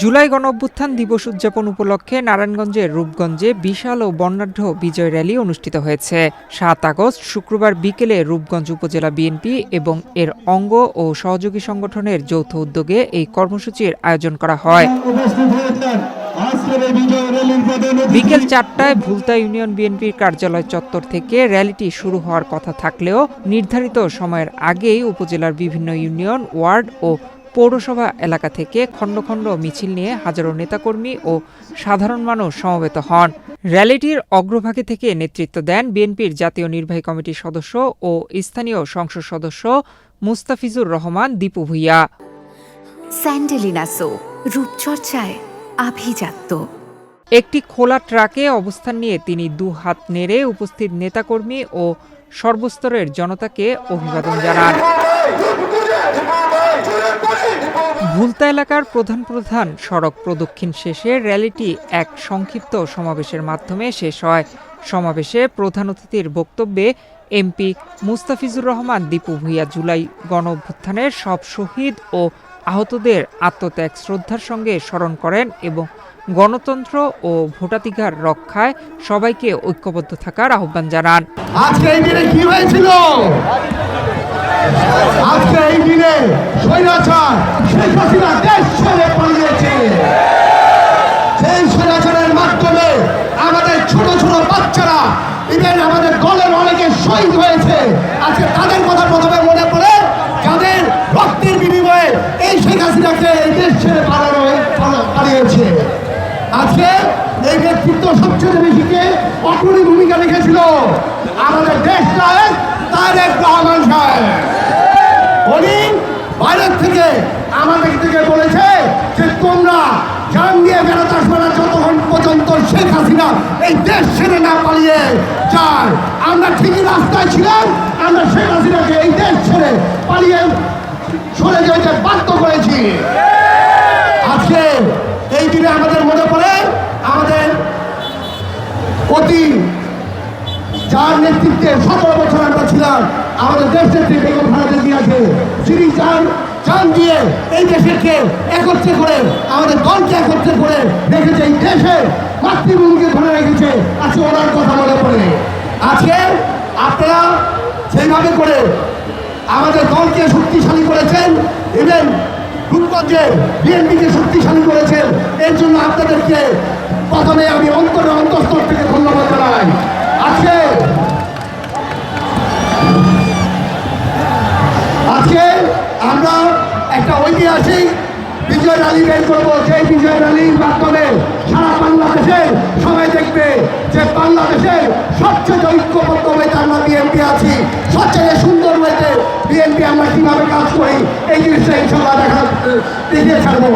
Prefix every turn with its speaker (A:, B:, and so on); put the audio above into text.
A: জুলাই গণঅভ্যুত্থান দিবস উদযাপন উপলক্ষে নারায়ণগঞ্জের রূপগঞ্জে বিশাল ও বর্ণাঢ্য বিজয় র্যালি অনুষ্ঠিত হয়েছে। ৭ আগস্ট শুক্রবার বিকেলে রূপগঞ্জ উপজেলা বিএনপি এবং এর অঙ্গ ও সহযোগী সংগঠনের যৌথ উদ্যোগে এই কর্মসূচির আয়োজন করা হয়। বিকেল ৪টায় ভুলতা ইউনিয়ন বিএনপির কার্যালয় চত্বর থেকে র্যালিটি শুরু হওয়ার কথা থাকলেও নির্ধারিত সময়ের আগেই উপজেলার বিভিন্ন ইউনিয়ন, ওয়ার্ড ও পৌরসভা এলাকা থেকে খণ্ড খণ্ড মিছিল নিয়ে হাজারো নেতাকর্মী ও সাধারণ মানুষ সমবেত হন। র্যালিটির অগ্রভাগে থেকে নেতৃত্ব দেন বিএনপির জাতীয় নির্বাহী কমিটির সদস্য ও স্থানীয় সংসদ সদস্য মুস্তাফিজুর রহমান দীপু ভূঁইয়া।
B: স্যান্ডেলিনা সো, রূপচর্চায় আভিজাত্য।
A: একটি খোলা ট্রাকে অবস্থান নিয়ে তিনি দু হাত নেড়ে উপস্থিত নেতাকর্মী ও সর্বস্তরের জনতাকে অভিবাদন জানান। ভুলতা এলাকার প্রধান সড়ক প্রদক্ষিণ শেষে র্যালিটি এক সংক্ষিপ্ত সমাবেশের মাধ্যমে শেষ হয়। সমাবেশে প্রধান অতিথির বক্তব্যে এমপি মুস্তাফিজুর রহমান দীপু ভূঁইয়া জুলাই গণঅভ্যুত্থানের সব শহীদ ও আহতদের আত্মত্যাগ শ্রদ্ধার সঙ্গে স্মরণ করেন এবং গণতন্ত্র ও ভোটাধিকার রক্ষায় সবাইকে ঐক্যবদ্ধ থাকার আহ্বান জানান।
C: আজকে এই দিনে কি হয়েছিল? আজকে এই দিনে স্বৈরাচার শেখ হাসিনা দেশ ছেড়ে পালিয়েছে। সেই স্বৈরাচারের মাধ্যমে আমাদের ছোট ছোট বাচ্চারা, ইভেন আমাদের দলের অনেকে শহীদ হয়েছে। আজকে তাদের কথা প্রথমে মনে পড়ে, যাদের রক্তের বিনিময়ে এই শেখ হাসিনাকে এই দেশ ছেড়ে পালিয়েছে। আজকে এই নেতৃত্ব সবচেয়ে বেশি কে অগ্রণী ভূমিকা রেখেছিল আমাদের দেশ নায়ক তারেক রহমান সাহেব। উনি বাইরের থেকে আমাদের থেকে বলেছে যে তোমরা জান দিয়ে বেড়াতে আসবে না যতক্ষণ পর্যন্ত শেখ হাসিনা এই দেশ ছেড়ে না পালিয়ে যায়। আমরা ঠিকই রাস্তায় ছিলাম, আমরা শেখ হাসিনাকে এই দেশ ছেড়ে পালিয়ে সরে যেতে বাধ্য করেছি। আজকে এই দিনে আমাদের মনে পড়ে আমাদের অতি যার নেতৃত্বে 17 বছর আমরা ছিলাম, আমাদের দেশ নেত্রী বেগম খালেদা জিয়াকে, যিনি জান দিয়ে এই দেশকে একত্রে করে আমাদের দলকে একত্রে করে রেখেছে, এই দেশে মাতৃভূমিকে ধরে রেখেছে। আজকে ওনার কথা মনে পড়ে। আজকে আপনারা সেইভাবে করে আমাদের দলকে শক্তিশালী করেছেন, ইভেন রূপগঞ্জে বিএনপিকে শক্তিশালী করেছেন। এর জন্য আপনাদেরকে প্রথমে আমি অন্তঃস্থল থেকে ধন্যবাদ জানাই। আজকে আমরা একটা ঐতিহাসিক বিজয় র্যালি বের করবো। সেই বিজয় র্যালির মাধ্যমে সারা বাংলাদেশে সবাই দেখবে যে বাংলাদেশের সবচেয়ে ঐক্যবদ্ধ হয়েছে আমরা বিএনপি আছি, সবচেয়ে সুন্দর হয়েছে বিএনপি আমরা কিভাবে কাজ করি, এই জিনিসটা ইনশাল্লাহ দেখিয়ে ছাড়বো।